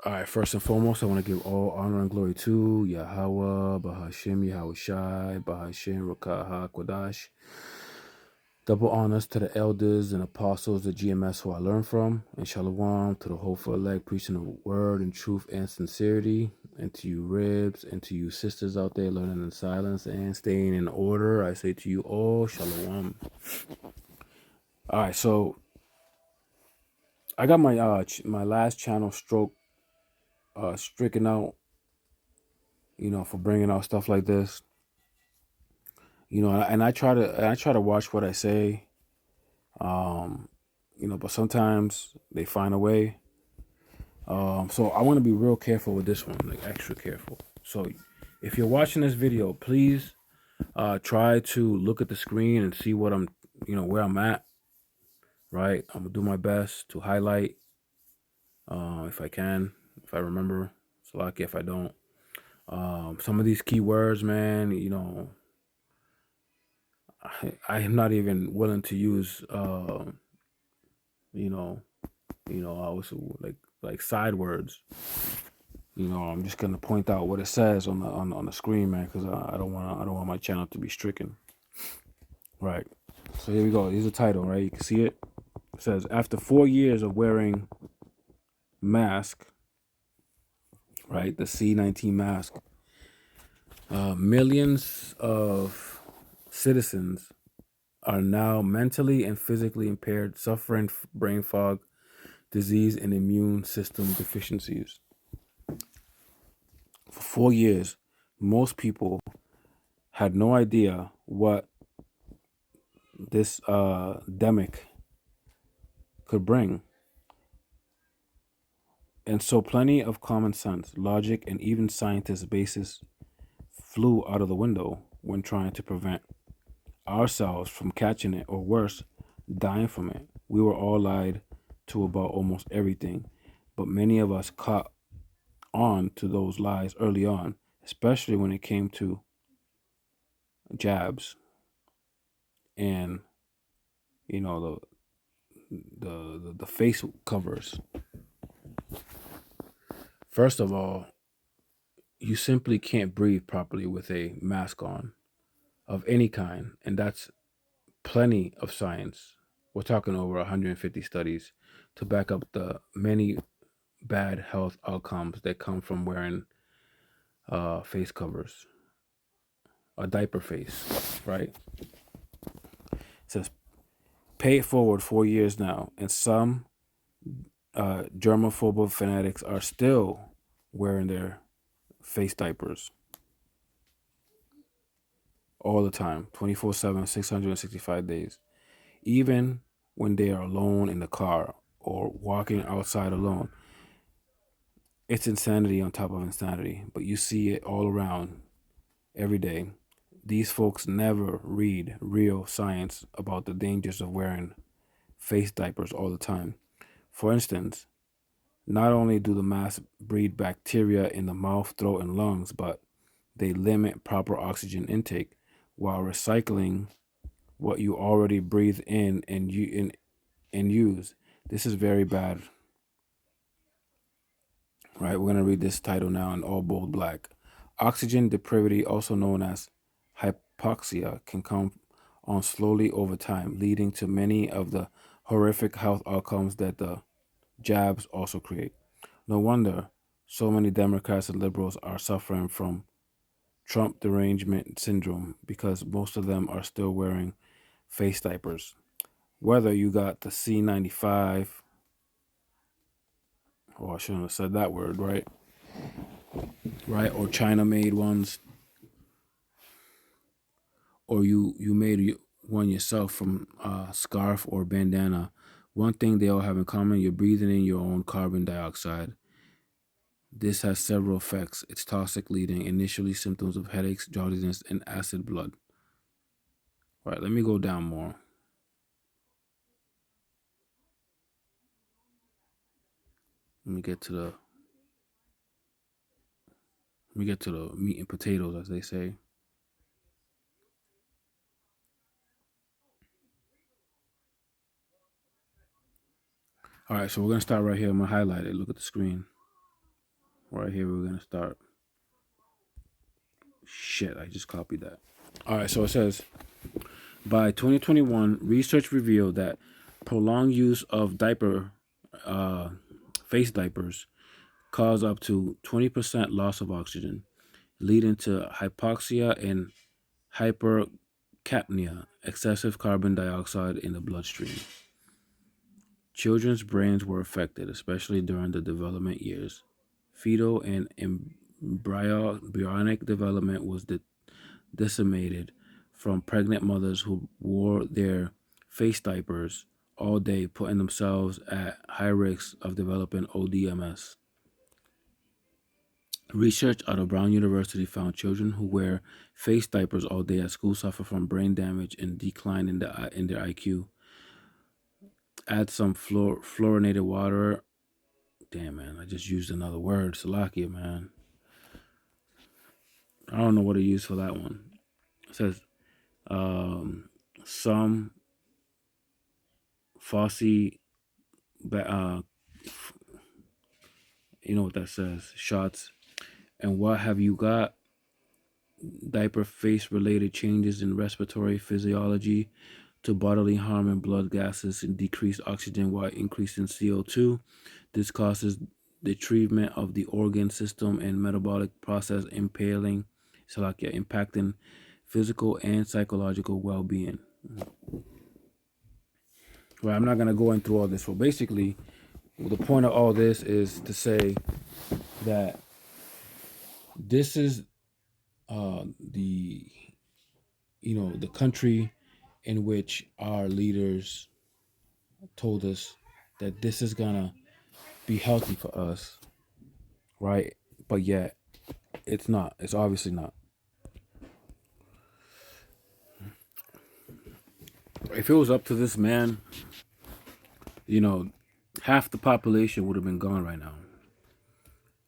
All right, first and foremost, I want to give all honor and glory to Yahweh, Bahashim, Yahweh Shai, Bahashim, Rakaha, Kodash. Double honors to the elders and apostles of GMS who I learned from, and Shalom to the hopeful elect preaching the word in truth and sincerity, and to you ribs, and to you sisters out there learning in silence and staying in order. I say to you all, Shalom. All right, so I got my my last channel stroke stricken out, for bringing out stuff like this. And I try to watch what I say, but sometimes they find a way. So I want to be real careful with this one, like extra careful. So if you're watching this video, please try to look at the screen and see what I'm, where I'm at. Right, I'm gonna do my best to highlight if I can, if I remember. It's lucky if I don't. Some of these keywords, man, I am not even willing to use, you know, also like side words. I'm just gonna point out what it says on the screen, man, because I don't want my channel to be stricken. Right. So here we go. Here's the title, right? You can see it. It says, after 4 years of wearing mask, right, the C-19 mask, millions of citizens are now mentally and physically impaired, suffering brain fog, disease, and immune system deficiencies. For 4 years, most people had no idea what this demic could bring. And so plenty of common sense, logic, and even scientists' basis flew out of the window when trying to prevent ourselves from catching it, or worse, dying from it. We were all lied to about almost everything, but many of us caught on to those lies early on, especially when it came to jabs and the face covers. First of all, you simply can't breathe properly with a mask on of any kind, and that's plenty of science. We're talking over 150 studies to back up the many bad health outcomes that come from wearing face covers, a diaper face, right? It says pay it forward 4 years now, and some germaphobe fanatics are still wearing their face diapers all the time, 24/7, 665 days, even when they are alone in the car or walking outside alone. It's insanity on top of insanity, but you see it all around every day. These folks never read real science about the dangers of wearing face diapers all the time. For instance, not only do the masks breed bacteria in the mouth, throat, and lungs, but they limit proper oxygen intake while recycling what you already breathe in and use. This is very bad. Right, we're going to read this title now in all bold black. Oxygen depravity, also known as hypoxia, can come on slowly over time, leading to many of the horrific health outcomes that the jabs also create. No wonder so many Democrats and liberals are suffering from Trump derangement syndrome, because most of them are still wearing face diapers. Whether you got the C95, oh, I shouldn't have said that word, right? Right, or China made ones, or you made one yourself from scarf or bandana. One thing they all have in common: you're breathing in your own carbon dioxide. This has several effects. It's toxic, leading initially symptoms of headaches, jaundiness, and acid blood. All right, let me go down more. Let me get to the meat and potatoes, as they say. All right, so we're gonna start right here. I'm gonna highlight it. Look at the screen. Right here, we're going to start. Shit, I just copied that. All right, so it says, by 2021, research revealed that prolonged use of face diapers cause up to 20% loss of oxygen, leading to hypoxia and hypercapnia, excessive carbon dioxide in the bloodstream. Children's brains were affected, especially during the development years. Fetal and embryonic development was decimated from pregnant mothers who wore their face diapers all day, putting themselves at high risk of developing ODMS. Research out of Brown University found children who wear face diapers all day at school suffer from brain damage and decline in their IQ. Add some fluorinated water. Damn, man, I just used another word. Salakia, man. I don't know what to use for that one. It says some Fossey, you know what that says, shots. And what have you got? Diaper face related changes in respiratory physiology to bodily harm and blood gases and decreased oxygen while increasing CO2. This causes the treatment of the organ system and metabolic process impacting physical and psychological well-being. Well, I'm not going to go into all this. So basically, the point of all this is to say that this is the country in which our leaders told us that this is gonna be healthy for us, right? But yet it's not. It's obviously not. If it was up to this man, half the population would have been gone right now,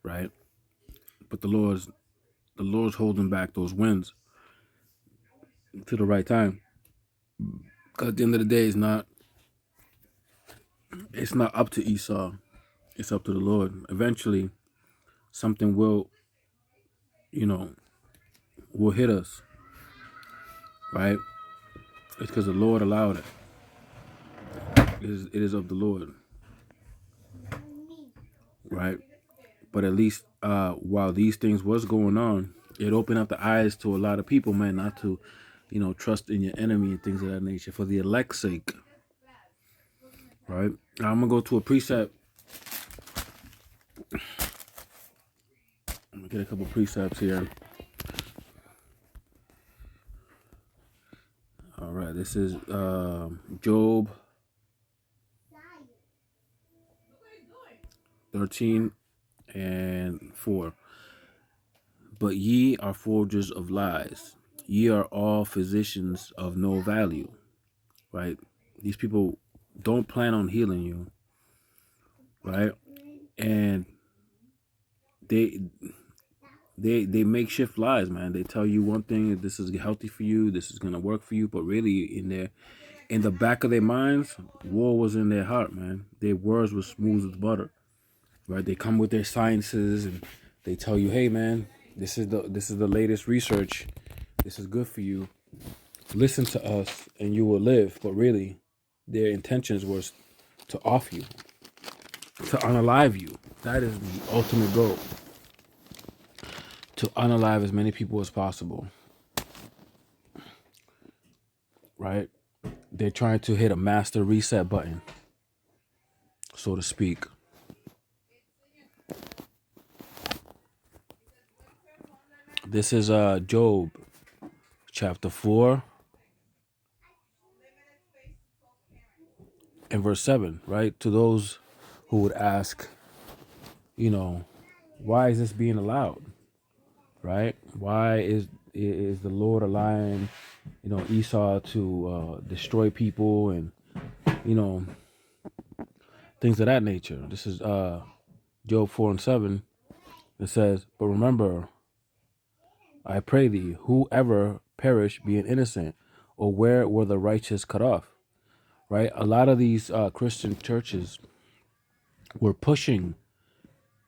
right? But the Lord's holding back those winds to the right time. Because at the end of the day, it's not up to Esau. It's up to the Lord. Eventually, something will hit us, right? It's because the Lord allowed it. It is of the Lord, right? But at least while these things was going on, it opened up the eyes to a lot of people, man, not to, trust in your enemy and things of that nature for the elect's sake, right? Now, I'm gonna go to a precept. I'm gonna get a couple precepts here. All right, this is Job 13:4. But ye are forgers of lies. Ye are all physicians of no value, right? These people don't plan on healing you, right? And they makeshift lies, man. They tell you one thing, this is healthy for you, this is gonna work for you, but really in the back of their minds, war was in their heart, man. Their words were smooth as butter, right? They come with their sciences and they tell you, hey, man, this is the latest research. This is good for you. Listen to us and you will live. But really, their intentions was to off you, to unalive you. That is the ultimate goal. To unalive as many people as possible. Right? They're trying to hit a master reset button, so to speak. This is Job chapter 4 and verse 7, right? To those who would ask, why is this being allowed? Right? Why is the Lord allowing, Esau to destroy people and, things of that nature? This is Job 4:7. It says, but remember, I pray thee, whoever perish being innocent, or where were the righteous cut off? Right? A lot of these Christian churches were pushing,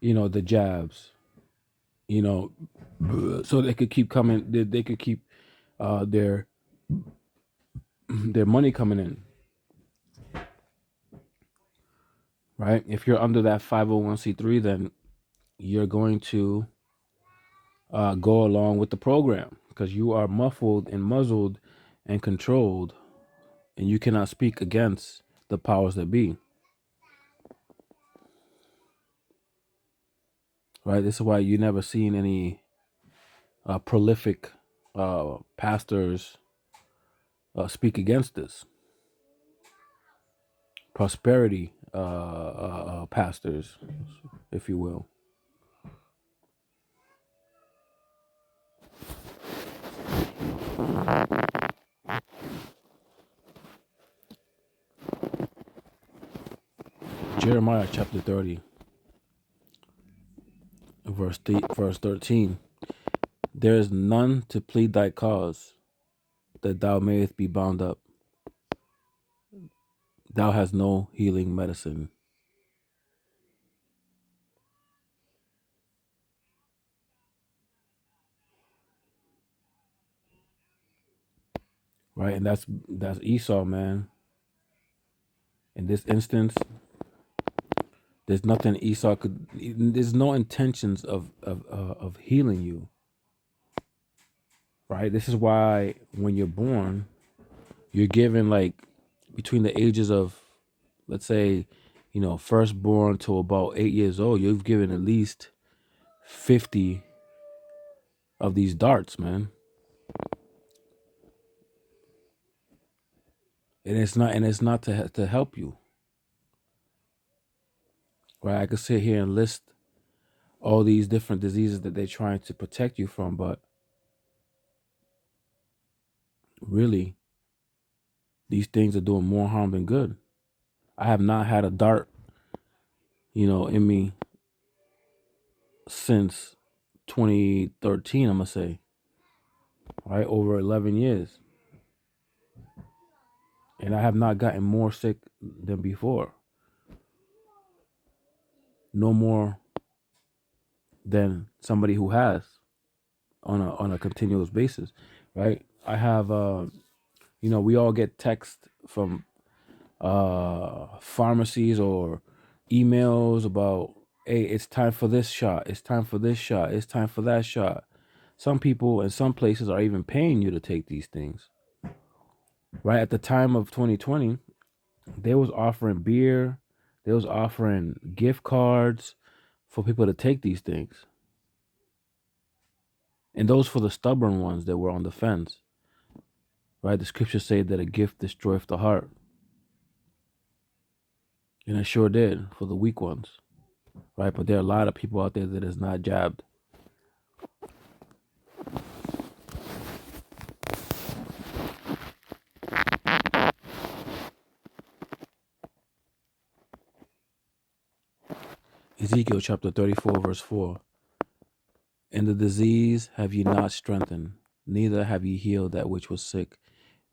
the jabs, you know, so they could keep coming. They could keep their their money coming in, right? If you're under that 501c3, then you're going to go along with the program because you are muffled and muzzled and controlled, and you cannot speak against the powers that be. Right? This is why you never seen any prolific pastors speak against this. Prosperity pastors, if you will. Jeremiah chapter 30, verse 13. There is none to plead thy cause, that thou mayest be bound up. Thou hast no healing medicine. Right? And that's Esau, man. In this instance, there's nothing Esau could. There's no intentions of healing you. Right? This is why when you're born, you're given like between the ages of, let's say, firstborn to about 8 years old, you've given at least 50 of these darts, man. And it's not to help you. Right? I could sit here and list all these different diseases that they're trying to protect you from, but really, these things are doing more harm than good. I have not had a dart, in me since 2013, I'm gonna say, right? Over 11 years. And I have not gotten more sick than before. No more than somebody who has on a continuous basis, right? I have we all get text from pharmacies or emails about, hey, it's time for this shot, it's time for this shot, it's time for that shot. Some people in some places are even paying you to take these things. Right at the time of 2020, they was offering beer, they was offering gift cards for people to take these things. And those for the stubborn ones that were on the fence. Right? The scriptures say that a gift destroyeth the heart. And it sure did for the weak ones. Right? But there are a lot of people out there that is not jabbed. Ezekiel chapter 34, verse 4. In the disease have ye not strengthened, neither have ye healed that which was sick,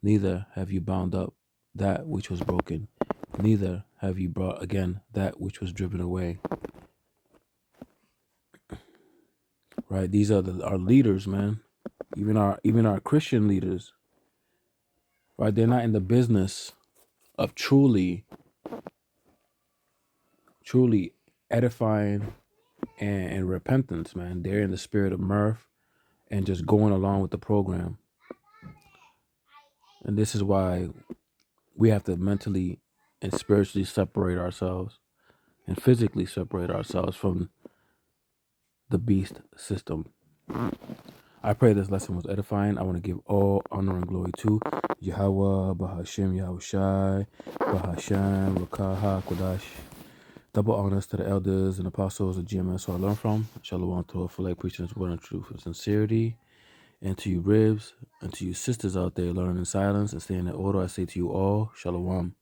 neither have you bound up that which was broken, neither have you brought again that which was driven away. Right? These are our leaders, man. Even our Christian leaders. Right? They're not in the business of truly edifying and repentance, man. They're in the spirit of mirth and just going along with the program. And this is why we have to mentally and spiritually separate ourselves and physically separate ourselves from the beast system. I pray this lesson was edifying. I want to give all honor and glory to Yahweh, Bahashem, Yahushai, Bahashem, Rakaha, Kodash. Double honors to the elders and apostles of GMS who I learned from. Shalom to all for like preaching his word and truth and sincerity. And to you ribs, and to you sisters out there learning in silence and staying in order, I say to you all, Shalom.